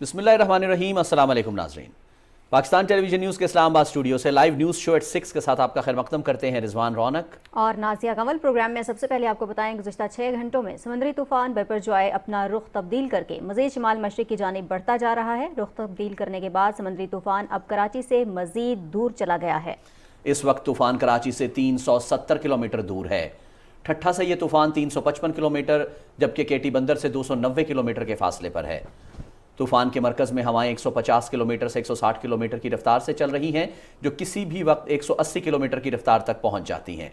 بسم اللہ الرحمن الرحیم۔ السلام علیکم ناظرین، پاکستان ٹیلی ویژن نیوز کے اسلام آباد اسٹوڈیو سے لائیو نیوز شو ایٹ 6 کے ساتھ آپ کا خیر مقدم کرتے ہیں رضوان رونق اور نازیہ کنول۔ پروگرام میں سب سے پہلے آپ کو بتائیں گزشتہ 6 گھنٹوں میں سمندری طوفان بپرجوائے اپنا رخ تبدیل کر کے مزید شمال مشرق کی جانب بڑھتا جا رہا ہے۔ رخ تبدیل کرنے کے بعد سمندری طوفان اب کراچی سے مزید دور چلا گیا ہے۔ اس وقت طوفان کراچی سے 370 کلومیٹر دور ہے۔ ٹھٹھا سے یہ طوفان 355 کلومیٹر جبکہ کیٹی بندر سے 290 کلومیٹر کے فاصلے پر ہے۔ طوفان کے مرکز میں ہوائیں 150 کلومیٹر سے 160 کلومیٹر کی رفتار سے چل رہی ہیں، جو کسی بھی وقت 180 کلومیٹر کی رفتار تک پہنچ جاتی ہیں۔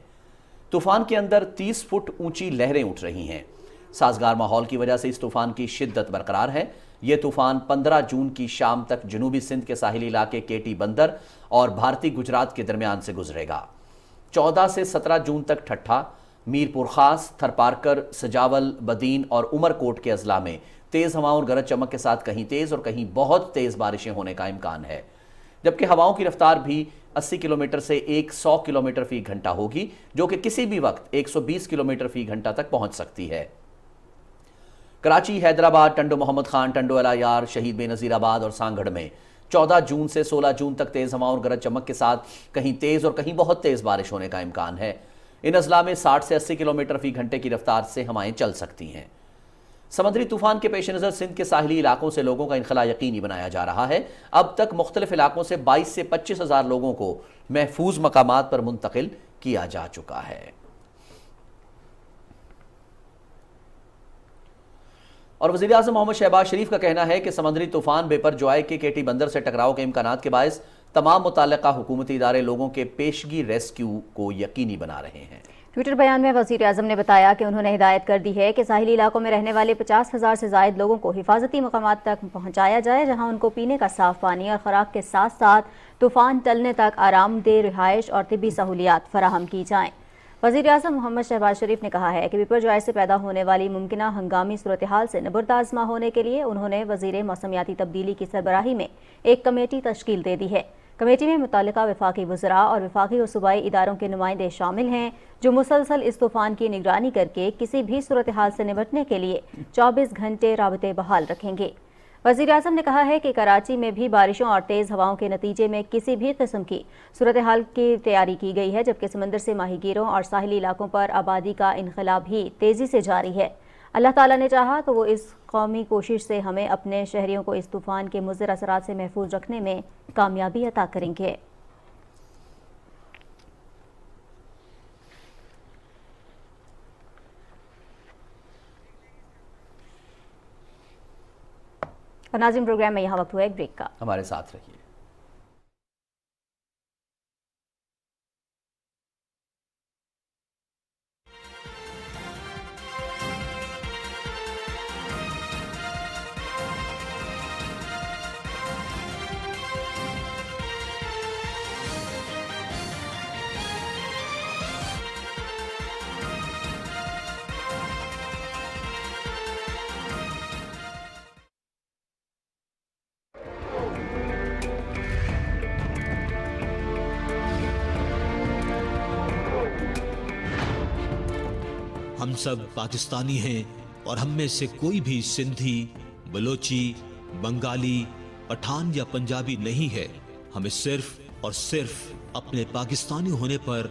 طوفان کے اندر 30 فٹ اونچی لہریں اٹھ رہی ہیں۔ سازگار ماحول کی وجہ سے اس طوفان کی شدت برقرار ہے۔ یہ طوفان 15 جون کی شام تک جنوبی سندھ کے ساحلی علاقے کیٹی بندر اور بھارتی گجرات کے درمیان سے گزرے گا۔ 14 سے 17 جون تک ٹھٹھا، میر پور خاص، تھرپارکر، سجاول، بدین اور عمر کوٹ کے اضلاع میں تیز ہواؤں اور گرج چمک کے ساتھ کہیں تیز اور کہیں بہت تیز بارشیں ہونے کا امکان ہے، جبکہ ہواؤں کی رفتار بھی 80 کلومیٹر سے 100 کلومیٹر فی گھنٹہ ہوگی، جو کہ کسی بھی وقت 120 کلومیٹر فی گھنٹہ تک پہنچ سکتی ہے۔ کراچی، حیدرآباد، ٹنڈو محمد خان، ٹنڈو الایار، شہید بے نظیر آباد اور سانگھڑ میں 14 جون سے 16 جون تک تیز ہواؤں اور گرج چمک کے ساتھ کہیں تیز اور کہیں بہت تیز بارش ہونے کا امکان ہے۔ ان اضلاع میں 60 سے 80 کلومیٹر فی گھنٹے کی رفتار سے ہوائیں چل سکتی ہیں۔ سمندری طوفان کے پیش نظر سندھ کے ساحلی علاقوں سے لوگوں کا انخلاء یقینی بنایا جا رہا ہے۔ اب تک مختلف علاقوں سے 22 سے 25 ہزار لوگوں کو محفوظ مقامات پر منتقل کیا جا چکا ہے۔ اور وزیراعظم محمد شہباز شریف کا کہنا ہے کہ سمندری طوفان بپرجوائے کے کیٹی بندر سے ٹکراؤ کے امکانات کے باعث تمام متعلقہ حکومتی ادارے لوگوں کے پیشگی ریسکیو کو یقینی بنا رہے ہیں۔ ٹویٹر بیان میں وزیر اعظم نے بتایا کہ انہوں نے ہدایت کر دی ہے کہ ساحلی علاقوں میں رہنے والے 50,000 سے زائد لوگوں کو حفاظتی مقامات تک پہنچایا جائے، جہاں ان کو پینے کا صاف پانی اور خوراک کے ساتھ ساتھ طوفان ٹلنے تک آرام دہ رہائش اور طبی سہولیات فراہم کی جائیں۔ وزیر اعظم محمد شہباز شریف نے کہا ہے کہ بپرجوائے سے پیدا ہونے والی ممکنہ ہنگامی صورتحال سے نبرد آزما ہونے کے لیے انہوں نے وزیر موسمیاتی تبدیلی کی سربراہی میں ایک کمیٹی تشکیل دے دی ہے۔ کمیٹی میں متعلقہ وفاقی وزراء اور وفاقی اور صوبائی اداروں کے نمائندے شامل ہیں، جو مسلسل اس طوفان کی نگرانی کر کے کسی بھی صورتحال سے نمٹنے کے لیے 24 گھنٹے رابطے بحال رکھیں گے۔ وزیر اعظم نے کہا ہے کہ کراچی میں بھی بارشوں اور تیز ہواؤں کے نتیجے میں کسی بھی قسم کی صورتحال کی تیاری کی گئی ہے، جبکہ سمندر سے ماہی گیروں اور ساحلی علاقوں پر آبادی کا انخلاء بھی تیزی سے جاری ہے۔ اللہ تعالیٰ نے چاہا تو وہ اس قومی کوشش سے ہمیں اپنے شہریوں کو اس طوفان کے مضر اثرات سے محفوظ رکھنے میں کامیابی عطا کریں گے۔ اور ناظرین، پروگرام میں یہاں وقت ہوا ایک بریک کا، ہمارے ساتھ رہیے۔ ہم سب پاکستانی ہیں اور ہم میں سے کوئی بھی سندھی، بلوچی، بنگالی، پٹھان یا پنجابی نہیں ہے۔ ہمیں صرف اور صرف اپنے پاکستانی ہونے پر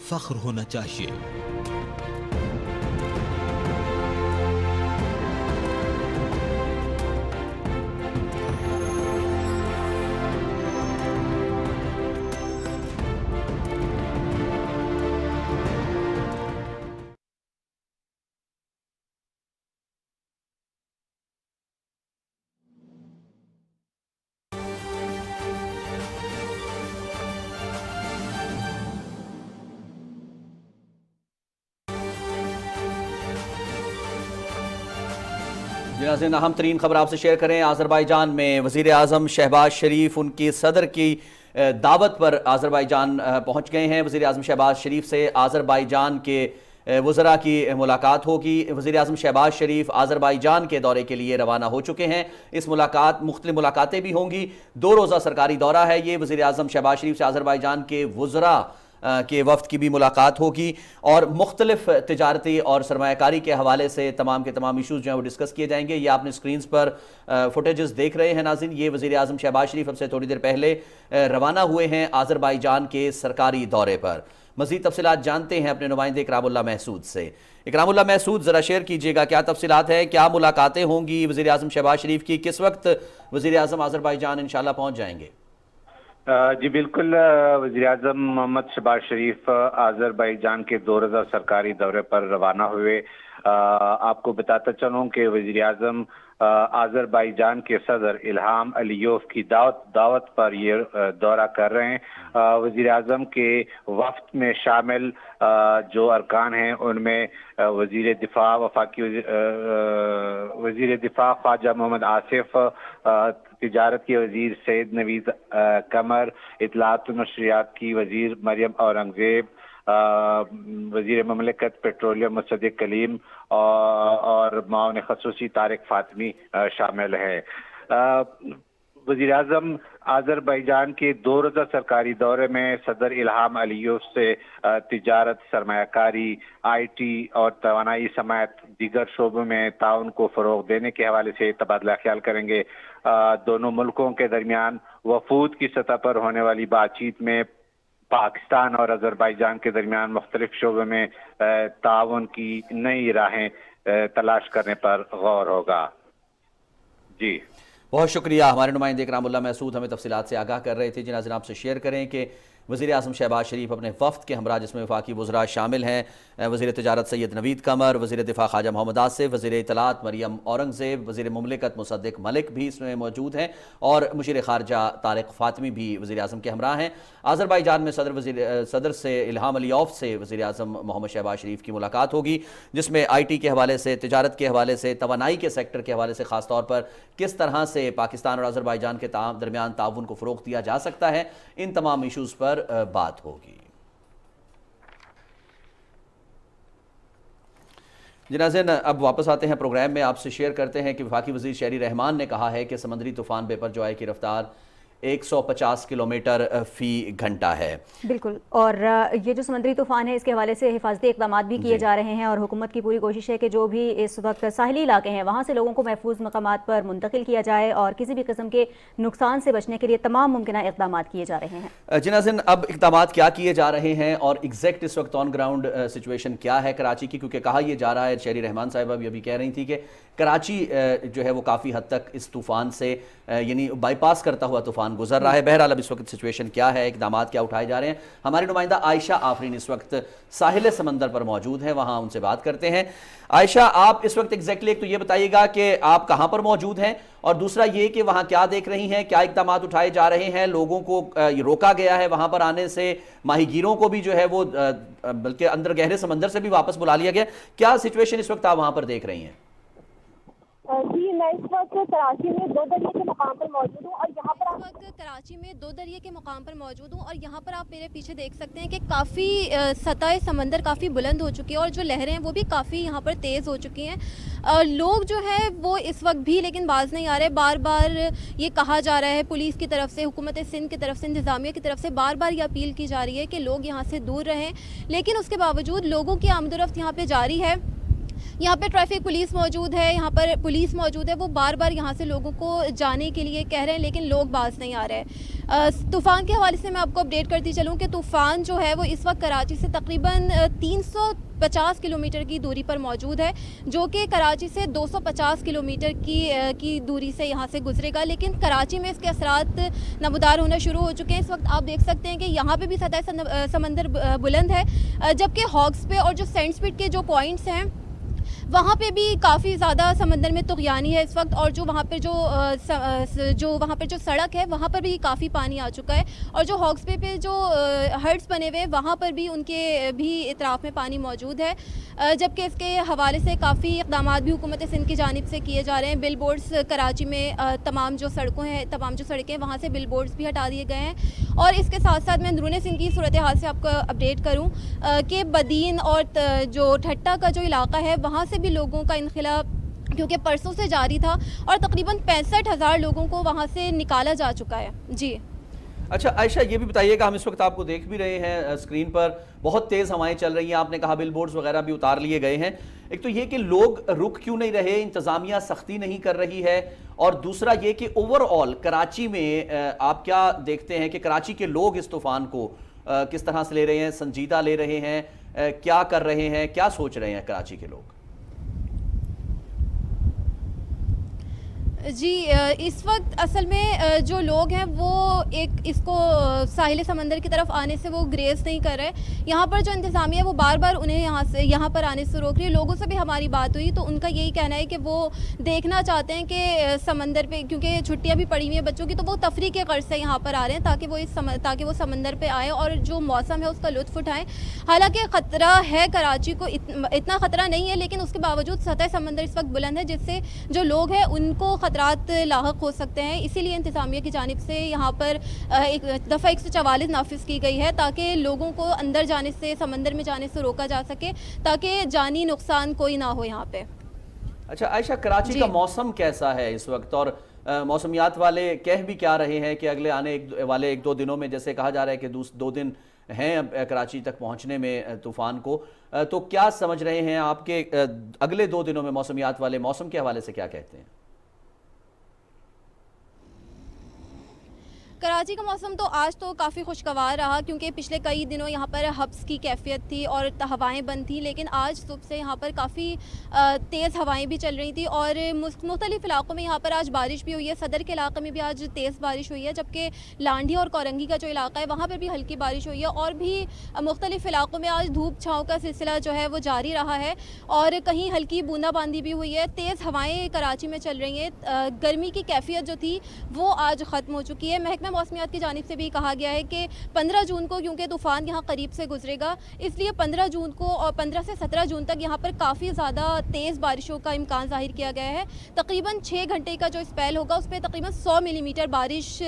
فخر ہونا چاہیے۔ ناظرین، اہم ترین خبر آپ سے شیئر کریں۔ آذربائیجان میں وزیر اعظم شہباز شریف ان کی صدر کی دعوت پر آذربائیجان پہنچ گئے ہیں۔ وزیر اعظم شہباز شریف سے آذربائیجان کے وزراء کی ملاقات ہوگی۔ وزیر اعظم شہباز شریف آذربائیجان کے دورے کے لیے روانہ ہو چکے ہیں۔ اس مختلف ملاقاتیں بھی ہوں گی۔ 2 روزہ سرکاری دورہ ہے یہ۔ وزیر اعظم شہباز شریف سے آذربائیجان کے وزراء کے وفد کی بھی ملاقات ہوگی اور مختلف تجارتی اور سرمایہ کاری کے حوالے سے تمام کے تمام ایشوز جو ہیں وہ ڈسکس کیے جائیں گے. یہ آپ نے سکرینز پر فوٹیجز دیکھ رہے ہیں ناظرین. یہ وزیر اعظم شہباز شریف اب سے تھوڑی دیر پہلے روانہ ہوئے ہیں آذربائیجان کے سرکاری دورے پر. مزید تفصیلات جانتے ہیں اپنے نمائندے اکرام اللہ محسود سے. اکرام اللہ محسود, ذرا شیئر کیجئے گا کیا تفصیلات ہیں, کیا ملاقاتیں ہوں گی وزیر اعظم شہباز شریف کی, کس وقت وزیر اعظم آذربائیجان انشاءاللہ پہنچ جائیں گے؟ جی بالکل, وزیر اعظم محمد شہباز شریف آذربائیجان کے 2 روزہ سرکاری دورے پر روانہ ہوئے. آپ کو بتاتا چلوں کہ وزیر اعظم آذربائیجان کے صدر الہام علیوف کی دعوت پر یہ دورہ کر رہے ہیں. وزیر اعظم کے وفد میں شامل جو ارکان ہیں ان میں وزیر دفاع وزیر دفاع خواجہ محمد آصف, تجارت کے وزیر سید نوید قمر, اطلاعات و نشریات کی وزیر مریم اورنگزیب, وزیر مملکت پیٹرولیم مصدق کلیم اور معاون خصوصی طارق فاطمی شامل ہے. وزیر اعظم آذربائیجان کے 2 روزہ سرکاری دورے میں صدر الہام علیوف سے تجارت, سرمایہ کاری, آئی ٹی اور توانائی سمیت دیگر شعبوں میں تعاون کو فروغ دینے کے حوالے سے تبادلہ خیال کریں گے. دونوں ملکوں کے درمیان وفود کی سطح پر ہونے والی بات چیت میں پاکستان اور آذربائیجان کے درمیان مختلف شعبوں میں تعاون کی نئی راہیں تلاش کرنے پر غور ہوگا. جی بہت شکریہ. ہمارے نمائندے اکرام اللہ محسود ہمیں تفصیلات سے آگاہ کر رہے تھے. جناب آپ سے شیئر کریں کہ وزیر اعظم شہباز شریف اپنے وفد کے ہمراہ, جس میں وفاقی وزراء شامل ہیں, وزیر تجارت سید نوید قمر, وزیر دفاع خواجہ محمد آصف, وزیر اطلاعات مریم اورنگزیب, وزیر مملکت مصدق ملک بھی اس میں موجود ہیں اور مشیر خارجہ طارق فاطمی بھی وزیر اعظم کے ہمراہ ہیں. آذربائیجان میں صدر سے الہام علیوف سے وزیر اعظم محمد شہباز شریف کی ملاقات ہوگی, جس میں آئی ٹی کے حوالے سے, تجارت کے حوالے سے, توانائی کے سیکٹر کے حوالے سے, خاص طور پر کس طرح سے پاکستان اور آذربائیجان کے درمیان تعاون کو فروغ دیا جا سکتا ہے, ان تمام ایشوز پر بات ہوگی. جی ناظرین, اب واپس آتے ہیں پروگرام میں. آپ سے شیئر کرتے ہیں کہ وفاقی وزیر شہری رحمان نے کہا ہے کہ سمندری طوفان بے پر جوائے کی رفتار 150 کلومیٹر فی گھنٹہ ہے. بالکل, اور یہ جو سمندری طوفان ہے اس کے حوالے سے حفاظتی اقدامات بھی کیے جا رہے ہیں اور حکومت کی پوری کوشش ہے کہ جو بھی اس وقت ساحلی علاقے ہیں وہاں سے لوگوں کو محفوظ مقامات پر منتقل کیا جائے اور کسی بھی قسم کے نقصان سے بچنے کے لیے تمام ممکنہ اقدامات کیے جا رہے ہیں. جی ناظرین, اب اقدامات کیا کیے جا رہے ہیں اور ایگزیکٹ اس وقت آن گراؤنڈ سچویشن کیا ہے کراچی کی, کیونکہ کہا یہ جا رہا ہے, شہری رحمان صاحبہ بھی ابھی کہہ رہی تھی کہ کراچی جو ہے وہ کافی حد تک اس طوفان سے یعنی بائی پاس کرتا ہوا طوفان گزر رہا ہے. بہرحال اب اس وقت سچویشن کیا ہے, اقدامات کیا اٹھائے جا رہے ہیں, ہماری نمائندہ عائشہ آفرین اس وقت ساحل سمندر پر موجود ہیں, وہاں ان سے بات کرتے ہیں. عائشہ, آپ اس وقت ایگزیکٹلی ایک تو یہ بتائیے گا کہ آپ کہاں پر موجود ہیں, اور دوسرا یہ کہ وہاں کیا دیکھ رہی ہیں, کیا اقدامات اٹھائے جا رہے ہیں, لوگوں کو روکا گیا ہے وہاں پر آنے سے, ماہی گیروں کو بھی جو ہے وہ بلکہ اندر گہرے سمندر سے بھی واپس بلا لیا گیا, کیا سچویشن اس وقت آپ وہاں پر دیکھ رہی ہیں؟ جی, میں اس وقت کراچی میں 2 دریے کے مقام پر موجود ہوں اور یہاں پر آپ میرے پیچھے دیکھ سکتے ہیں کہ کافی سطح سمندر کافی بلند ہو چکی ہے اور جو لہریں ہیں وہ بھی کافی یہاں پر تیز ہو چکی ہیں. لوگ جو ہے وہ اس وقت بھی لیکن باز نہیں آ رہے. بار بار یہ کہا جا رہا ہے پولیس کی طرف سے, حکومت سندھ کی طرف سے, انتظامیہ کی طرف سے بار بار یہ اپیل کی جا رہی ہے کہ لوگ یہاں سے دور رہیں, لیکن اس کے باوجود لوگوں کی آمد و رفت یہاں پہ جاری ہے. یہاں پہ ٹریفک پولیس موجود ہے, یہاں پر پولیس موجود ہے, وہ بار بار یہاں سے لوگوں کو جانے کے لیے کہہ رہے ہیں لیکن لوگ باز نہیں آ رہے. طوفان کے حوالے سے میں آپ کو اپڈیٹ کرتی چلوں کہ طوفان جو ہے وہ اس وقت کراچی سے تقریباً 350 کلومیٹر کی دوری پر موجود ہے, جو کہ کراچی سے 250 کلومیٹر کی دوری سے یہاں سے گزرے گا, لیکن کراچی میں اس کے اثرات نمودار ہونا شروع ہو چکے ہیں. اس وقت آپ دیکھ سکتے ہیں کہ یہاں پہ بھی سطح سمندر بلند ہے, جبکہ ہاکس پہ اور جو سینڈ سپٹ کے جو پوائنٹس ہیں وہاں پہ بھی کافی زیادہ سمندر میں طغیانی ہے اس وقت, اور جو وہاں پہ جو سڑک ہے وہاں پر بھی کافی پانی آ چکا ہے, اور جو ہاکس پہ جو ہٹس بنے ہوئے وہاں پر بھی ان کے بھی اطراف میں پانی موجود ہے. جبکہ اس کے حوالے سے کافی اقدامات بھی حکومت سندھ کی جانب سے کیے جا رہے ہیں. بل بورڈز کراچی میں تمام جو سڑکیں وہاں سے بل بورڈز بھی ہٹا دیے گئے ہیں. اور اس کے ساتھ ساتھ میں اندرون سندھ کی صورتحال سے آپ کو اپڈیٹ کروں کہ بدین اور جو ٹھٹا کا جو علاقہ ہے وہاں سے بھی لوگوں کا انخلا کیونکہ پرسوں سے جاری تھا اور تقریباً 65,000 لوگوں کو وہاں سے نکالا جا چکا ہے. جی اچھا عائشہ یہ بھی بتائیے گا، ہم اس وقت آپ کو دیکھ بھی رہے ہیں اسکرین پر، بہت تیز ہوائیں چل رہی ہیں، آپ نے کہا بل بورڈز وغیرہ بھی اتار لیے گئے ہیں، ایک تو یہ کہ لوگ رک کیوں نہیں رہے، انتظامیہ سختی نہیں کر رہی ہے، اور دوسرا یہ کہ اوور آل کراچی میں آپ کیا دیکھتے ہیں کہ کراچی کے لوگ اس طوفان کو کس طرح سے لے رہے ہیں، سنجیدہ لے رہے ہیں، کیا کر رہے ہیں، کیا سوچ رہے ہیں کراچی کے لوگ؟ جی اس وقت اصل میں جو لوگ ہیں وہ ایک اس کو ساحل سمندر کی طرف آنے سے وہ گریز نہیں کر رہے. یہاں پر جو انتظامیہ ہے وہ بار بار انہیں یہاں پر آنے سے روک رہی ہے. لوگوں سے بھی ہماری بات ہوئی تو ان کا یہی کہنا ہے کہ وہ دیکھنا چاہتے ہیں کہ سمندر پہ، کیونکہ چھٹیاں بھی پڑی ہوئی ہیں بچوں کی، تو وہ تفریح کے غرض سے یہاں پر آ رہے ہیں تاکہ وہ سمندر پہ آئیں اور جو موسم ہے اس کا لطف اٹھائیں. حالانکہ خطرہ ہے کراچی کو، اتنا خطرہ نہیں ہے، لیکن اس کے باوجود سطح سمندر اس وقت بلند ہے جس سے جو لوگ ہیں ان کو خطرات لاحق ہو سکتے ہیں. اسی لیے انتظامیہ کی جانب سے یہاں پر ایک دفعہ 144 نافذ کی گئی ہے تاکہ لوگوں کو اندر جانے سے، سمندر میں جانے سے روکا جا سکے، تاکہ جانی نقصان کوئی نہ ہو یہاں پہ. اچھا عائشہ کراچی کا موسم کیسا ہے اس وقت، اور موسمیات والے کہہ بھی کیا رہے ہیں کہ اگلے آنے والے ایک دو دنوں میں، جیسے کہا جا رہا ہے کہ 2 دن ہیں اب کراچی تک پہنچنے میں طوفان کو، تو کیا سمجھ رہے ہیں آپ کے اگلے 2 دنوں میں موسمیات والے موسم کے حوالے سے کیا کہتے ہیں؟ کراچی کا موسم تو آج تو کافی خوشگوار رہا، کیونکہ پچھلے کئی دنوں یہاں پر حبس کی کیفیت تھی اور ہوائیں بند تھیں، لیکن آج صبح سے یہاں پر کافی تیز ہوائیں بھی چل رہی تھیں اور مختلف علاقوں میں یہاں پر آج بارش بھی ہوئی ہے. صدر کے علاقے میں بھی آج تیز بارش ہوئی ہے، جبکہ لانڈھی اور کورنگی کا جو علاقہ ہے وہاں پر بھی ہلکی بارش ہوئی ہے، اور بھی مختلف علاقوں میں آج دھوپ چھاؤں کا سلسلہ جو ہے وہ جاری رہا ہے اور کہیں ہلکی بوندا باندی بھی ہوئی ہے. تیز ہوائیں کراچی میں چل رہی ہیں. گرمی کی کیفیت جو تھی وہ آج ختم ہو چکی ہے. محکمہ موسمیات کی جانب سے بھی کہا گیا ہے کہ 15 جون کو، کیونکہ طوفان یہاں قریب سے گزرے گا، اس لیے 15 جون کو اور 15 سے 17 جون تک یہاں پر کافی زیادہ تیز بارشوں کا امکان ظاہر کیا گیا ہے. تقریباً 6 گھنٹے کا جو اسپیل ہوگا اس میں تقریباً 100 ملی میٹر بارش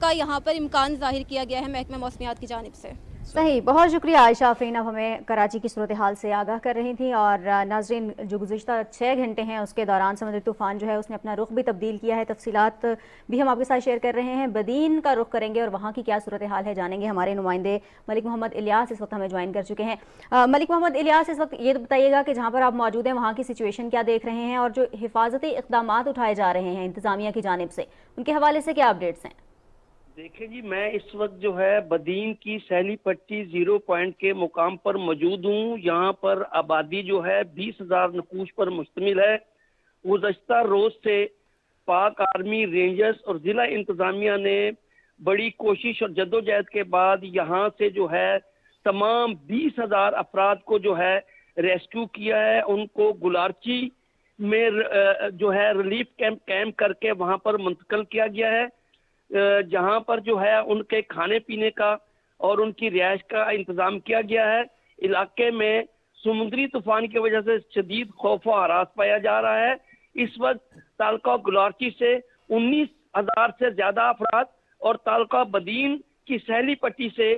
کا یہاں پر امکان ظاہر کیا گیا ہے محکمہ موسمیات کی جانب سے. صحیح، بہت شکریہ عائشہ آفرین، اب ہمیں کراچی کی صورتحال سے آگاہ کر رہی تھیں. اور ناظرین، جو گزشتہ 6 گھنٹے ہیں اس کے دوران سمندری طوفان جو ہے اس نے اپنا رخ بھی تبدیل کیا ہے. تفصیلات بھی ہم آپ کے ساتھ شیئر کر رہے ہیں. بدین کا رخ کریں گے اور وہاں کی کیا صورتحال ہے جانیں گے. ہمارے نمائندے ملک محمد الیاس اس وقت ہمیں جوائن کر چکے ہیں. ملک محمد الیاس، اس وقت یہ بتائیے گا کہ جہاں پر آپ موجود ہیں وہاں کی سچویشن کیا دیکھ رہے ہیں، اور جو حفاظتی اقدامات اٹھائے جا رہے ہیں انتظامیہ کی جانب سے ان کے حوالے سے کیا اپڈیٹس ہیں؟ دیکھیں جی، میں اس وقت جو ہے بدین کی سیلی پٹی 0 پوائنٹ کے مقام پر موجود ہوں. یہاں پر آبادی جو ہے 20,000 نفوس پر مشتمل ہے. گزشتہ روز سے پاک آرمی، رینجرز اور ضلع انتظامیہ نے بڑی کوشش اور جدوجہد کے بعد یہاں سے جو ہے تمام 20,000 افراد کو جو ہے ریسکیو کیا ہے. ان کو گلارچی میں جو ہے ریلیف کیمپ کر کے وہاں پر منتقل کیا گیا ہے، جہاں پر جو ہے ان کے کھانے پینے کا اور ان کی رہائش کا انتظام کیا گیا ہے. علاقے میں سمندری طوفان کی وجہ سے شدید خوف و ہراس پایا جا رہا ہے. اس وقت تعلقہ گلارچی سے 19,000 سے زیادہ افراد اور تعلقہ بدین کی سہیلی پٹی سے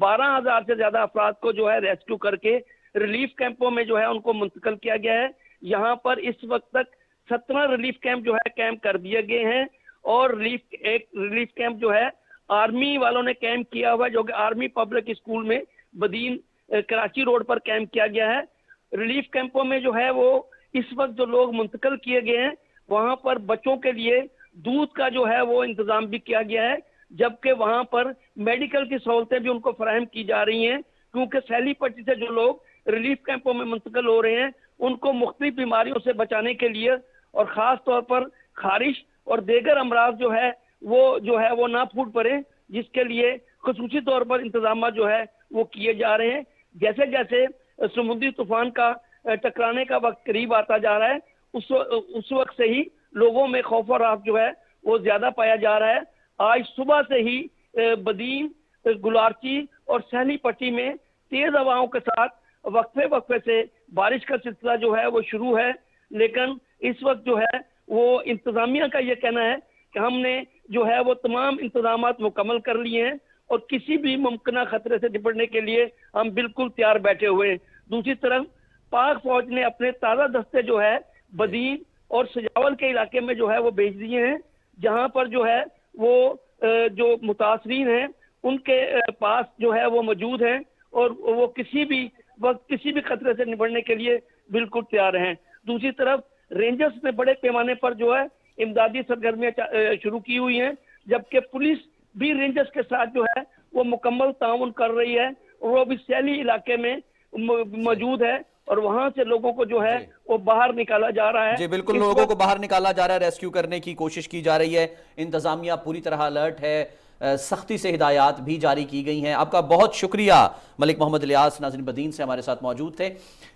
12,000 سے زیادہ افراد کو جو ہے ریسکیو کر کے ریلیف کیمپوں میں جو ہے ان کو منتقل کیا گیا ہے. یہاں پر اس وقت تک 17 ریلیف کیمپ جو ہے کیمپ کر دیے گئے ہیں، اور ایک ریلیف کیمپ جو ہے آرمی والوں نے کیمپ کیا ہوا ہے، جو کہ آرمی پبلک اسکول میں بدین کراچی روڈ پر کیمپ کیا گیا ہے. ریلیف کیمپوں میں جو ہے وہ اس وقت جو لوگ منتقل کیے گئے ہیں وہاں پر بچوں کے لیے دودھ کا جو ہے وہ انتظام بھی کیا گیا ہے، جبکہ وہاں پر میڈیکل کی سہولتیں بھی ان کو فراہم کی جا رہی ہیں، کیونکہ سیلی پٹی سے جو لوگ ریلیف کیمپوں میں منتقل ہو رہے ہیں ان کو مختلف بیماریوں سے بچانے کے لیے، اور خاص طور پر خارش اور دیگر امراض جو ہے وہ نہ پھوٹ پڑے، جس کے لیے خصوصی طور پر انتظامات جو ہے وہ کیے جا رہے ہیں. جیسے جیسے سمندری طوفان کا ٹکرانے کا وقت قریب آتا جا رہا ہے اس وقت سے ہی لوگوں میں خوف و رعب جو ہے وہ زیادہ پایا جا رہا ہے. آج صبح سے ہی بدین، گلارچی اور سہیلی پٹی میں تیز ہواؤں کے ساتھ وقفے سے بارش کا سلسلہ جو ہے وہ شروع ہے، لیکن اس وقت جو ہے وہ انتظامیہ کا یہ کہنا ہے کہ ہم نے جو ہے وہ تمام انتظامات مکمل کر لیے ہیں اور کسی بھی ممکنہ خطرے سے نپٹنے کے لیے ہم بالکل تیار بیٹھے ہوئے ہیں. دوسری طرف پاک فوج نے اپنے تازہ دستے جو ہے بدین اور سجاول کے علاقے میں جو ہے وہ بھیج دیے ہیں، جہاں پر جو ہے وہ جو متاثرین ہیں ان کے پاس جو ہے وہ موجود ہیں اور وہ کسی بھی وقت کسی بھی خطرے سے نمٹنے کے لیے بالکل تیار ہیں. دوسری طرف رینجرز نے بڑے پیمانے پر جو ہے امدادی سرگرمیاں شروع کی ہوئی ہیں, جبکہ پولیس بھی رینجرز کے ساتھ جو ہے وہ مکمل تعاون کر رہی ہے, اور وہ بھی سیلی علاقے میں موجود ہے اور وہاں سے لوگوں کو جو ہے وہ باہر نکالا جا رہا ہے. جی بالکل, لوگوں کو باہر نکالا جا رہا ہے, ریسکیو کرنے کی کوشش کی جا رہی ہے, انتظامیہ پوری طرح الرٹ ہے, سختی سے ہدایات بھی جاری کی گئی ہیں. آپ کا بہت شکریہ ملک محمد الیاس, ناظرین بدین سے ہمارے ساتھ موجود تھے.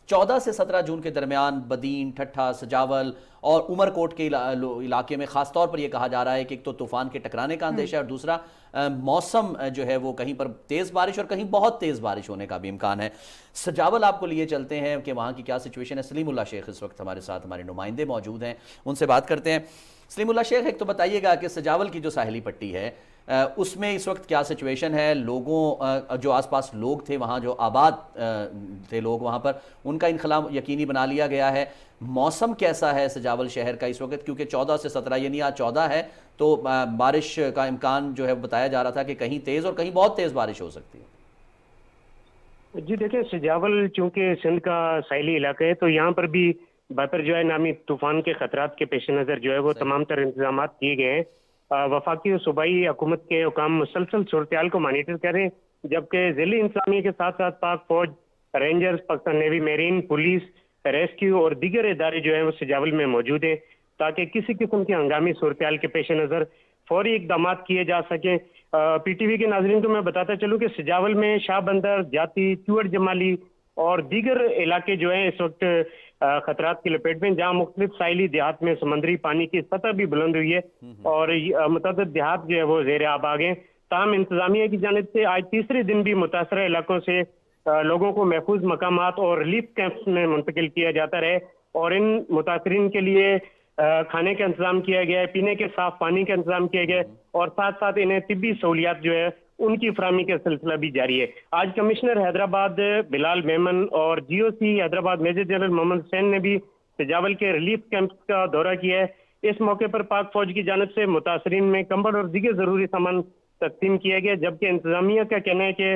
14 سے 17 جون کے درمیان بدین, ٹھٹھا, سجاول اور عمر کوٹ کے علاقے میں خاص طور پر یہ کہا جا رہا ہے کہ ایک تو طوفان کے ٹکرانے کا اندیشہ ہے اور دوسرا موسم جو ہے وہ کہیں پر تیز بارش اور کہیں بہت تیز بارش ہونے کا بھی امکان ہے. سجاول آپ کو لیے چلتے ہیں کہ وہاں کی کیا سچویشن ہے. سلیم اللہ شیخ اس وقت ہمارے ساتھ, ہمارے نمائندے موجود ہیں, ان سے بات کرتے ہیں. سلیم اللہ شیخ, ایک تو بتائیے گا کہ سجاول کی جو ساحلی پٹی ہے اس میں اس وقت کیا سچویشن ہے, لوگوں جو آس پاس لوگ تھے وہاں, جو آباد تھے لوگ وہاں پر, ان کا انخلا یقینی بنا لیا گیا ہے. موسم کیسا ہے سجاول شہر کا اس وقت, کیونکہ 14 سے 17 یعنی آج 14 ہے تو بارش کا امکان جو ہے بتایا جا رہا تھا کہ کہیں تیز اور کہیں بہت تیز بارش ہو سکتی ہے. جی دیکھیں, سجاول چونکہ سندھ کا ساحلی علاقہ ہے تو یہاں پر بھی بہتر جو ہے نامی طوفان کے خطرات کے پیش نظر جو ہے وہ تمام تر انتظامات کیے گئے ہیں. وفاقی و صوبائی حکومت کے حکام مسلسل صورتحال کو مانیٹر کریں, جبکہ ذیلی انتظامیہ کے ساتھ ساتھ پاک فوج, rangers, Pakistan navy, marine, police, rescue اور دیگر ادارے جو ہیں وہ سجاول میں موجود ہیں تاکہ کسی قسم کی ہنگامی صورتحال کے پیش نظر فوری اقدامات کیے جا سکیں. پی ٹی وی کے ناظرین کو میں بتاتا چلوں کہ سجاول میں شاہ بندر, جاتی, چوڑ جمالی اور دیگر علاقے جو ہیں اس وقت خطرات کی لپیٹ میں, جہاں مختلف ساحلی دیہات میں سمندری پانی کی سطح بھی بلند ہوئی ہے اور متعدد دیہات جو ہے وہ زیر آب آ گئے. تاہم انتظامیہ کی جانب سے آج تیسرے دن بھی متاثرہ علاقوں سے لوگوں کو محفوظ مقامات اور ریلیف کیمپس میں منتقل کیا جاتا رہے اور ان متاثرین کے لیے کھانے کا انتظام کیا گیا ہے, پینے کے صاف پانی کا انتظام کیا گیا ہے اور ساتھ ساتھ انہیں طبی سہولیات جو ہے ان کی فراہمی کا سلسلہ بھی جاری ہے. آج کمشنر حیدرآباد بلال میمن اور جی او سی حیدرآباد میجر جنرل محمد حسین نے بھی سجاول کے ریلیف کیمپس کا دورہ کیا ہے. اس موقع پر پاک فوج کی جانب سے متاثرین میں کمبل اور دیگر ضروری سامان تقسیم کیا گیا, جبکہ انتظامیہ کا کہنا ہے کہ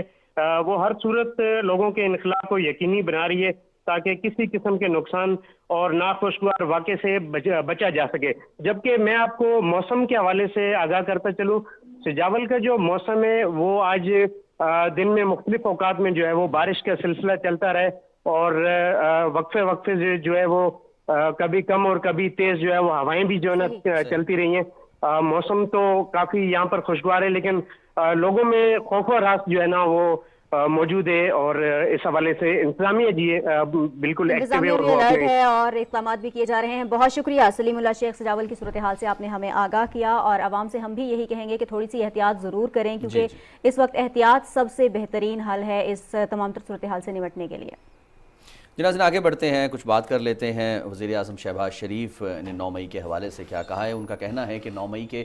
وہ ہر صورت لوگوں کے انخلا کو یقینی بنا رہی ہے تاکہ کسی قسم کے نقصان اور ناخوشگوار واقعے سے بچا جا سکے. جبکہ میں آپ کو موسم کے حوالے سے آگاہ کرتا چلوں, سجاول کا جو موسم ہے وہ آج دن میں مختلف اوقات میں جو ہے وہ بارش کا سلسلہ چلتا رہے اور وقفے وقفے سے جو ہے وہ کبھی کم اور کبھی تیز جو ہے وہ ہوائیں بھی جو ہے نا چلتی رہی ہیں. موسم تو کافی یہاں پر خوشگوار ہے, لیکن لوگوں میں خوف و راس جو ہے نا وہ موجود ہے اور اس حوالے سے انتظامیہ جی بالکل ایکٹیو ہے اور اقدامات بھی کیے جا رہے ہیں. بہت شکریہ سلیم اللہ شیخ, سجاول کی صورتحال سے آپ نے ہمیں آگاہ کیا اور عوام سے ہم بھی یہی کہیں گے کہ تھوڑی سی احتیاط ضرور کریں کیونکہ اس وقت احتیاط سب سے بہترین حل ہے اس تمام تر صورتحال سے نمٹنے کے لیے. جنازین آگے بڑھتے ہیں, کچھ بات کر لیتے ہیں. وزیر اعظم شہباز شریف نے 9 مئی کے حوالے سے کیا کہا ہے. ان کا کہنا ہے کہ 9 مئی کے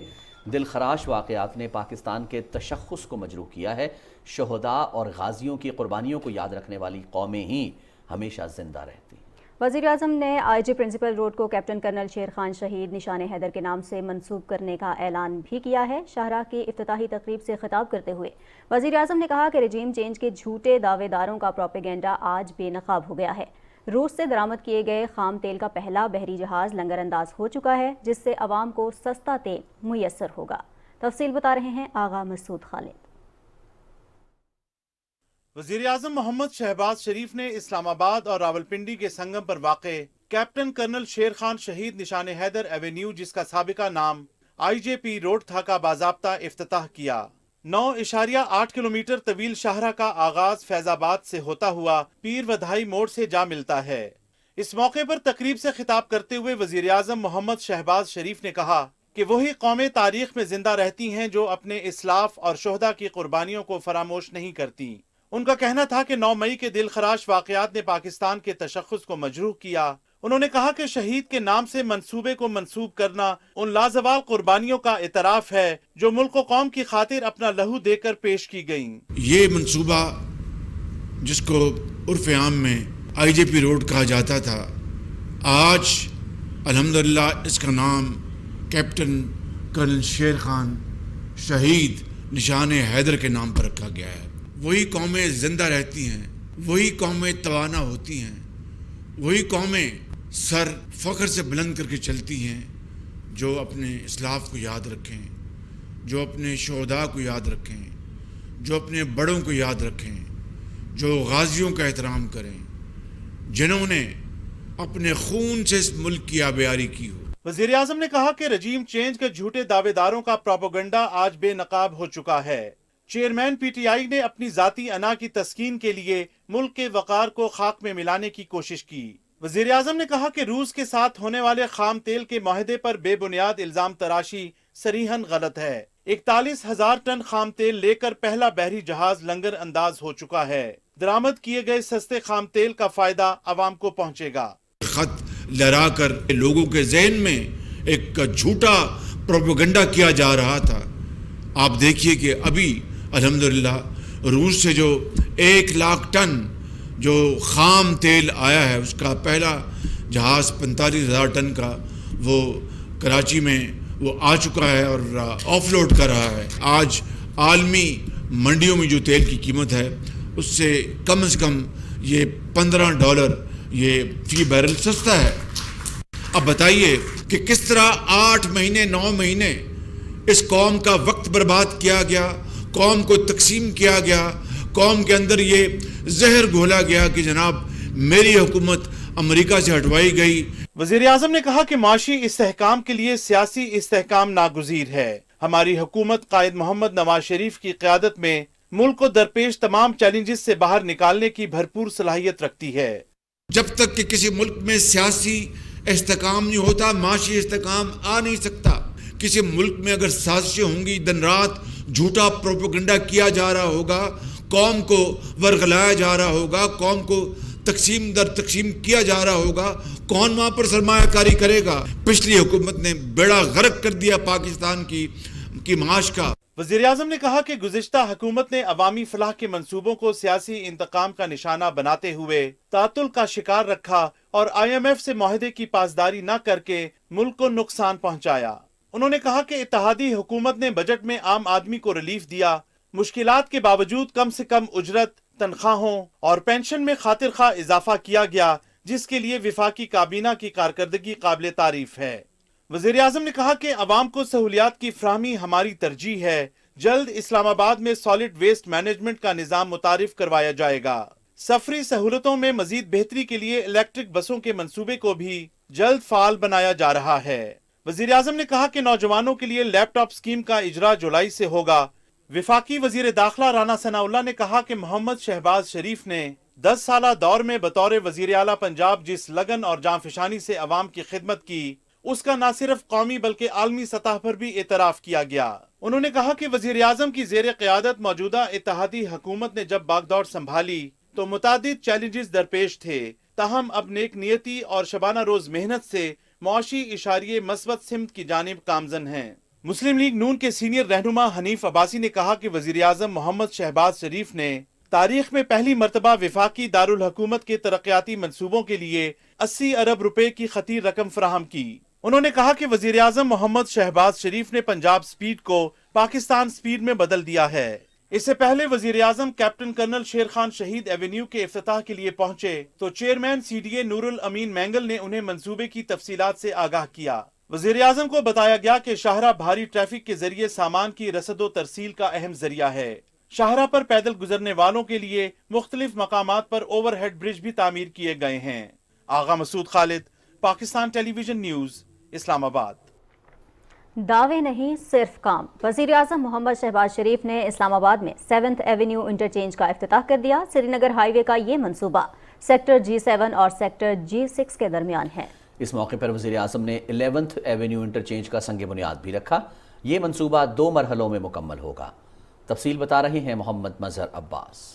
دل خراش واقعات نے پاکستان کے تشخص کو مجروح کیا ہے. شہداء اور غازیوں کی قربانیوں کو یاد رکھنے والی قومیں ہی ہمیشہ زندہ رہتی. وزیر اعظم نے آئی جی پرنسپل روڈ کو کیپٹن کرنل شیر خان شہید نشان حیدر کے نام سے منسوب کرنے کا اعلان بھی کیا ہے. شاہراہ کی افتتاحی تقریب سے خطاب کرتے ہوئے وزیر اعظم نے کہا کہ رجیم چینج کے جھوٹے دعوے داروں کا پروپیگنڈا آج بے نقاب ہو گیا ہے. روس سے درآمد کیے گئے خام تیل کا پہلا بحری جہاز لنگر انداز ہو چکا ہے جس سے عوام کو سستا تیل میسر ہوگا. تفصیل بتا رہے ہیں آغا مسعود خالد. وزیر اعظم محمد شہباز شریف نے اسلام آباد اور راولپنڈی کے سنگم پر واقع کیپٹن کرنل شیر خان شہید نشان حیدر ایوینیو, جس کا سابقہ نام آئی جے پی روڈ تھا, کا باضابطہ افتتاح کیا. 9.8 کلومیٹر طویل شاہراہ کا آغاز فیض آباد سے ہوتا ہوا پیر ودھائی موڑ سے جا ملتا ہے. اس موقع پر تقریب سے خطاب کرتے ہوئے وزیر اعظم محمد شہباز شریف نے کہا کہ وہی قومیں تاریخ میں زندہ رہتی ہیں جو اپنے اسلاف اور شہداء کی قربانیوں کو فراموش نہیں کرتی. ان کا کہنا تھا کہ 9 مئی کے دل خراش واقعات نے پاکستان کے تشخص کو مجروح کیا. انہوں نے کہا کہ شہید کے نام سے منصوبے کو منسوب کرنا ان لازوال قربانیوں کا اعتراف ہے جو ملک و قوم کی خاطر اپنا لہو دے کر پیش کی گئیں. یہ منصوبہ جس کو عرف عام میں آئی جے پی روڈ کہا جاتا تھا, آج الحمدللہ اس کا نام کیپٹن کرنل شیر خان شہید نشان حیدر کے نام پر رکھا گیا ہے۔ وہی قومیں زندہ رہتی ہیں، وہی قومیں توانا ہوتی ہیں، وہی قومیں سر فخر سے بلند کر کے چلتی ہیں جو اپنے اسلاف کو یاد رکھیں، جو اپنے شہداء کو یاد رکھیں، جو اپنے بڑوں کو یاد رکھیں، جو غازیوں کا احترام کریں، جنہوں نے اپنے خون سے اس ملک کی آبیاری کی ہو۔ وزیر اعظم نے کہا کہ رجیم چینج کے جھوٹے دعوے داروں کا پروپیگنڈا آج بے نقاب ہو چکا ہے۔ چیئرمین پی ٹی آئی نے اپنی ذاتی انا کی تسکین کے لیے ملک کے وقار کو خاک میں ملانے کی کوشش کی۔ وزیر اعظم نے کہا کہ روس کے ساتھ ہونے والے خام تیل کے معاہدے پر بے بنیاد الزام تراشی صریحاً غلط ہے۔ 41,000 ٹن خام تیل لے کر پہلا بحری جہاز لنگر انداز ہو چکا ہے۔ درآمد کیے گئے سستے خام تیل کا فائدہ عوام کو پہنچے گا۔ خط لہرا کر لوگوں کے ذہن میں ایک جھوٹا پروپیگنڈا کیا جا رہا تھا۔ آپ دیکھیے کہ ابھی الحمدللہ روس سے جو 1,00,000 ٹن جو خام تیل آیا ہے، اس کا پہلا جہاز 45,000 ٹن کا وہ کراچی میں وہ آ چکا ہے اور آف لوڈ کر رہا ہے۔ آج عالمی منڈیوں میں جو تیل کی قیمت ہے اس سے کم یہ $15 یہ فی بیرل سستا ہے۔ اب بتائیے کہ کس طرح 8 مہینے 9 مہینے اس قوم کا وقت برباد کیا گیا، قوم کو تقسیم کیا گیا، قوم کے اندر یہ زہر گھولا گیا کہ جناب میری حکومت امریکہ سے ہٹوائی گئی۔ وزیر اعظم نے کہا کہ معاشی استحکام کے لیے سیاسی استحکام ناگزیر ہے۔ ہماری حکومت قائد محمد نواز شریف کی قیادت میں ملک کو درپیش تمام چیلنجز سے باہر نکالنے کی بھرپور صلاحیت رکھتی ہے۔ جب تک کہ کسی ملک میں سیاسی استحکام نہیں ہوتا، معاشی استحکام آ نہیں سکتا۔ کسی ملک میں اگر سازشیں ہوں گی، دن رات جھوٹا پروپیگنڈا کیا جا رہا ہوگا، قوم کو ورغلایا جا رہا ہوگا، قوم کو تقسیم در تقسیم کیا جا رہا ہوگا، کون وہاں پر سرمایہ کاری کرے گا؟ پچھلی حکومت نے بیڑا غرق کر دیا پاکستان کی معاش کا۔ وزیر اعظم نے کہا کہ گزشتہ حکومت نے عوامی فلاح کے منصوبوں کو سیاسی انتقام کا نشانہ بناتے ہوئے تعطل کا شکار رکھا اور IMF سے معاہدے کی پاسداری نہ کر کے ملک کو نقصان پہنچایا۔ انہوں نے کہا کہ اتحادی حکومت نے بجٹ میں عام آدمی کو ریلیف دیا، مشکلات کے باوجود کم سے کم اجرت، تنخواہوں اور پینشن میں خاطر خواہ اضافہ کیا گیا، جس کے لیے وفاقی کابینہ کی کارکردگی قابل تعریف ہے۔ وزیر اعظم نے کہا کہ عوام کو سہولیات کی فراہمی ہماری ترجیح ہے۔ جلد اسلام آباد میں سالڈ ویسٹ مینجمنٹ کا نظام متعارف کروایا جائے گا۔ سفری سہولتوں میں مزید بہتری کے لیے الیکٹرک بسوں کے منصوبے کو بھی جلد فعال بنایا جا رہا ہے۔ وزیر اعظم نے کہا کہ نوجوانوں کے لیے لیپ ٹاپ اسکیم کا اجرا جولائی سے ہوگا۔ وفاقی وزیر داخلہ رانا ثناء اللہ نے کہا کہ محمد شہباز شریف نے 10 سالہ دور میں بطور وزیر اعلیٰ پنجاب جس لگن اور جانفشانی سے عوام کی خدمت کی، اس کا نہ صرف قومی بلکہ عالمی سطح پر بھی اعتراف کیا گیا۔ انہوں نے کہا کہ وزیر اعظم کی زیر قیادت موجودہ اتحادی حکومت نے جب باغدور سنبھالی تو متعدد چیلنجز درپیش تھے، تاہم اب نیک نیتی اور شبانہ روز محنت سے معاشی اشاریے مثبت سمت کی جانب گامزن ہیں۔ مسلم لیگ نون کے سینئر رہنما حنیف عباسی نے کہا کہ وزیر اعظم محمد شہباز شریف نے تاریخ میں پہلی مرتبہ وفاقی دارالحکومت کے ترقیاتی منصوبوں کے لیے 80 ارب روپے کی خطیر رقم فراہم کی۔ انہوں نے کہا کہ وزیر اعظم محمد شہباز شریف نے پنجاب سپیڈ کو پاکستان سپیڈ میں بدل دیا ہے۔ اس سے پہلے وزیر اعظم کیپٹن کرنل شیر خان شہید ایونیو کے افتتاح کے لیے پہنچے تو چیئرمین CDA نور الامین مینگل نے انہیں منصوبے کی تفصیلات سے آگاہ کیا۔ وزیر اعظم کو بتایا گیا کہ شاہراہ بھاری ٹریفک کے ذریعے سامان کی رسد و ترسیل کا اہم ذریعہ ہے۔ شاہراہ پر پیدل گزرنے والوں کے لیے مختلف مقامات پر اوور ہیڈ برج بھی تعمیر کیے گئے ہیں۔ آغا مسعود خالد، پاکستان ٹیلی ویژن نیوز، اسلام آباد۔ دعوے نہیں صرف کام۔ وزیر اعظم محمد شہباز شریف نے اسلام آباد میں 7th ایونیو انٹرچینج کا افتتاح کر دیا۔ سری نگر ہائی وے کا یہ منصوبہ سیکٹر G7 اور سیکٹر G6 کے درمیان ہے۔ اس موقع پر وزیر اعظم نے 11th ایونیو انٹرچینج کا سنگ بنیاد بھی رکھا۔ یہ منصوبہ 2 مرحلوں میں مکمل ہوگا۔ تفصیل بتا رہے ہیں محمد مظہر عباس۔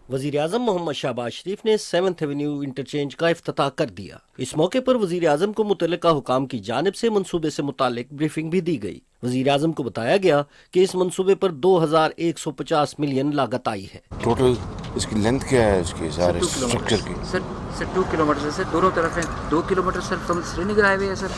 وزیر اعظم محمد شہباز شریف نے 7th ایونیو انٹرچینج کا افتتاح کر دیا۔ اس موقع پر وزیر اعظم کو متعلقہ حکام کی جانب سے منصوبے سے متعلق بریفنگ بھی دی گئی۔ وزیر اعظم کو بتایا گیا کہ اس منصوبے پر 2150 ملین لاگت آئی ہے۔ ٹوٹل اس کی لینتھ کیا ہے اس کی سارے اسٹرکچر کی؟ سر 2 کلومیٹر سے دونوں طرف ہیں، 2 kilometre sir from Srinagar highway ہے سر،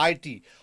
IT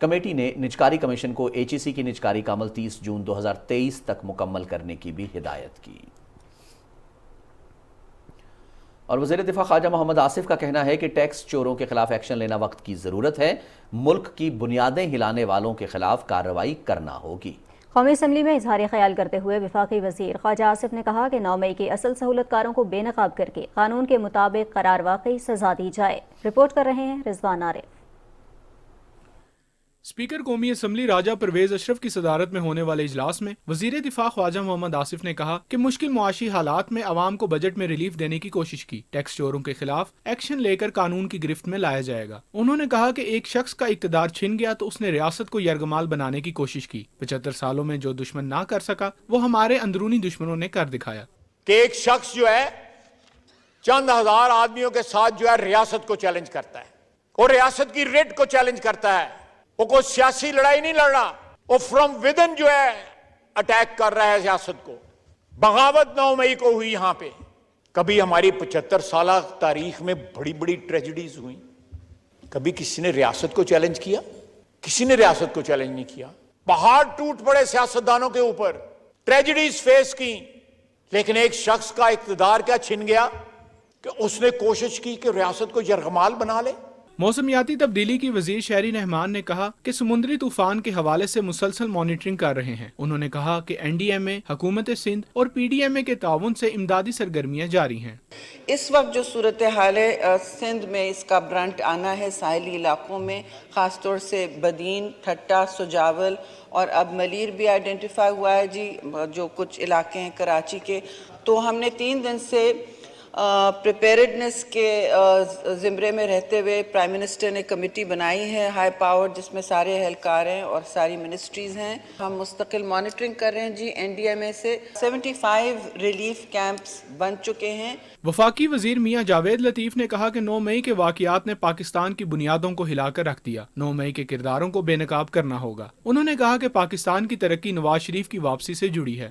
کمیٹی نے نجکاری کمیشن کو HEC کی نجکاری کا عمل 30 جون 2023 تک مکمل کرنے کی بھی ہدایت کی۔ اور وزیر دفاع خواجہ محمد آصف کا کہنا ہے کہ ٹیکس چوروں کے خلاف ایکشن لینا وقت کی ضرورت ہے، ملک کی بنیادیں ہلانے والوں کے خلاف کارروائی کرنا ہوگی۔ قومی اسمبلی میں اظہار خیال کرتے ہوئے وفاقی وزیر خواجہ آصف نے کہا کہ 9 مئی کے اصل سہولت کاروں کو بے نقاب کر کے قانون کے مطابق قرار واقعی سزا دی جائے۔ رپورٹ کر رہے ہیں رضوان عارف۔ اسپیکر قومی اسمبلی راجہ پرویز اشرف کی صدارت میں ہونے والے اجلاس میں وزیر دفاع خواجہ محمد آصف نے کہا کہ مشکل معاشی حالات میں عوام کو بجٹ میں ریلیف دینے کی کوشش کی، ٹیکس چوروں کے خلاف ایکشن لے کر قانون کی گرفت میں لایا جائے گا۔ انہوں نے کہا کہ ایک شخص کا اقتدار چھن گیا تو اس نے ریاست کو یرغمال بنانے کی کوشش کی۔ 75 سالوں میں جو دشمن نہ کر سکا وہ ہمارے اندرونی دشمنوں نے کر دکھایا کہ ایک شخص جو ہے چند ہزار آدمیوں کے ساتھ جو ہے ریاست کو چیلنج کرتا ہے، اور ریاست کی ریٹ کو چیلنج کرتا ہے۔ وہ کوئی سیاسی لڑائی نہیں لڑ رہا، وہ فرام ودن جو ہے اٹیک کر رہا ہے سیاست کو۔ بغاوت 9 مئی کو ہوئی یہاں پہ۔ کبھی ہماری 75 سالہ تاریخ میں بڑی بڑی ٹریجڈیز ہوئی، کبھی کسی نے ریاست کو چیلنج کیا؟ کسی نے ریاست کو چیلنج نہیں کیا۔ پہاڑ ٹوٹ پڑے سیاستدانوں کے اوپر، ٹریجڈیز فیس کی، لیکن ایک شخص کا اقتدار کیا چھن گیا کہ اس نے کوشش کی کہ ریاست کو یرغمال بنا لے۔ موسمیاتی تبدیلی کی وزیر شہری نعمان نے کہا کہ سمندری طوفان کے حوالے سے مسلسل مانیٹرنگ کر رہے ہیں۔ انہوں نے کہا کہ NDMA، حکومت سندھ اور PDMA کے تعاون سے امدادی سرگرمیاں جاری ہیں۔ اس وقت جو صورتحال ہے سندھ میں، اس کا برنٹ آنا ہے ساحلی علاقوں میں، خاص طور سے بدین، ٹھٹا، سجاول اور اب ملیر بھی آئیڈینٹیفائی ہوا ہے جی، جو کچھ علاقے ہیں کراچی کے۔ تو ہم نے 3 دن سے پریپیئرڈنس کے زمرے میں رہتے ہوئے پرائم منسٹر نے کمیٹی بنائی ہے ہائی پاور، جس میں سارے اہلکار ہیں اور ساری منسٹریز ہیں۔ ہم مستقل مانیٹرنگ کر رہے ہیں جی۔ NDMA سے 75 ریلیف کیمپس بن چکے ہیں۔ وفاقی وزیر میاں جاوید لطیف نے کہا کہ 9 مئی کے واقعات نے پاکستان کی بنیادوں کو ہلا کر رکھ دیا۔ 9 مئی کے کرداروں کو بے نقاب کرنا ہوگا۔ انہوں نے کہا کہ پاکستان کی ترقی نواز شریف کی واپسی سے جڑی ہے۔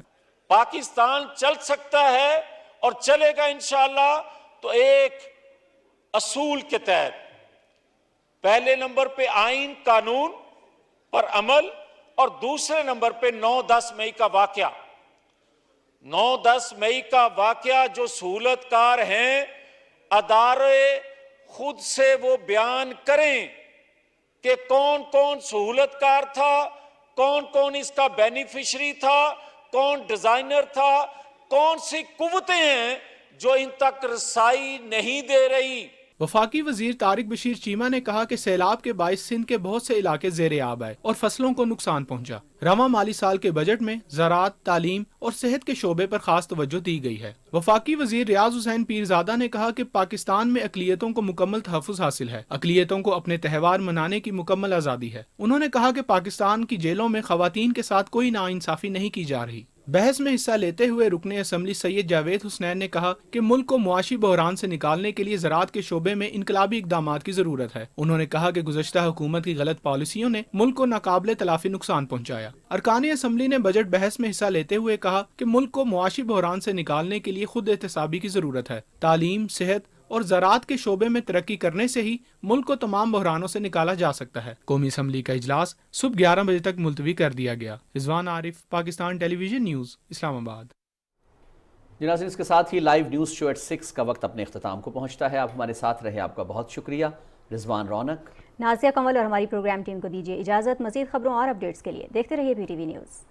پاکستان چل سکتا ہے اور چلے گا انشاءاللہ تو ایک اصول کے تحت، پہلے نمبر پہ آئین قانون پر عمل، اور دوسرے نمبر پہ 9-10 مئی کا واقعہ۔ 9-10 مئی کا واقعہ جو سہولت کار ہیں، ادارے خود سے وہ بیان کریں کہ کون کون سہولت کار تھا، کون کون اس کا بینیفیشری تھا، کون ڈیزائنر تھا، کون سی قوتیں ہیں جو ان تک رسائی نہیں دے رہی۔ وفاقی وزیر طارق بشیر چیمہ نے کہا کہ سیلاب کے باعث سندھ کے بہت سے علاقے زیر آب آئے اور فصلوں کو نقصان پہنچا۔ رواں مالی سال کے بجٹ میں زراعت، تعلیم اور صحت کے شعبے پر خاص توجہ دی گئی ہے۔ وفاقی وزیر ریاض حسین پیرزادہ نے کہا کہ پاکستان میں اقلیتوں کو مکمل تحفظ حاصل ہے، اقلیتوں کو اپنے تہوار منانے کی مکمل آزادی ہے۔ انہوں نے کہا کہ پاکستان کی جیلوں میں خواتین کے ساتھ کوئی ناانصافی نہیں کی جا رہی۔ بحث میں حصہ لیتے ہوئے رکن اسمبلی سید جاوید حسنین نے کہا کہ ملک کو معاشی بحران سے نکالنے کے لیے زراعت کے شعبے میں انقلابی اقدامات کی ضرورت ہے۔ انہوں نے کہا کہ گزشتہ حکومت کی غلط پالیسیوں نے ملک کو ناقابل تلافی نقصان پہنچایا۔ ارکان اسمبلی نے بجٹ بحث میں حصہ لیتے ہوئے کہا کہ ملک کو معاشی بحران سے نکالنے کے لیے خود احتسابی کی ضرورت ہے۔ تعلیم، صحت اور زراعت کے شعبے میں ترقی کرنے سے ہی ملک کو تمام بحرانوں سے نکالا جا سکتا ہے۔ قومی اسمبلی کا اجلاس صبح 11 بجے تک ملتوی کر دیا گیا۔ رضوان عارف، پاکستان ٹیلی ویژن نیوز، اسلام آباد۔ ناظرین، اس کے ساتھ ہی لائیو نیوز شو ایٹ 6 کا وقت اپنے اختتام کو پہنچتا ہے۔ آپ ہمارے ساتھ رہے، آپ کا بہت شکریہ۔ رضوان رونق، نازیہ کمل اور ہماری پروگرام ٹیم کو دیجیے اجازت۔ مزید خبروں اور اپڈیٹس کے لیے دیکھتے رہیے PTV نیوز۔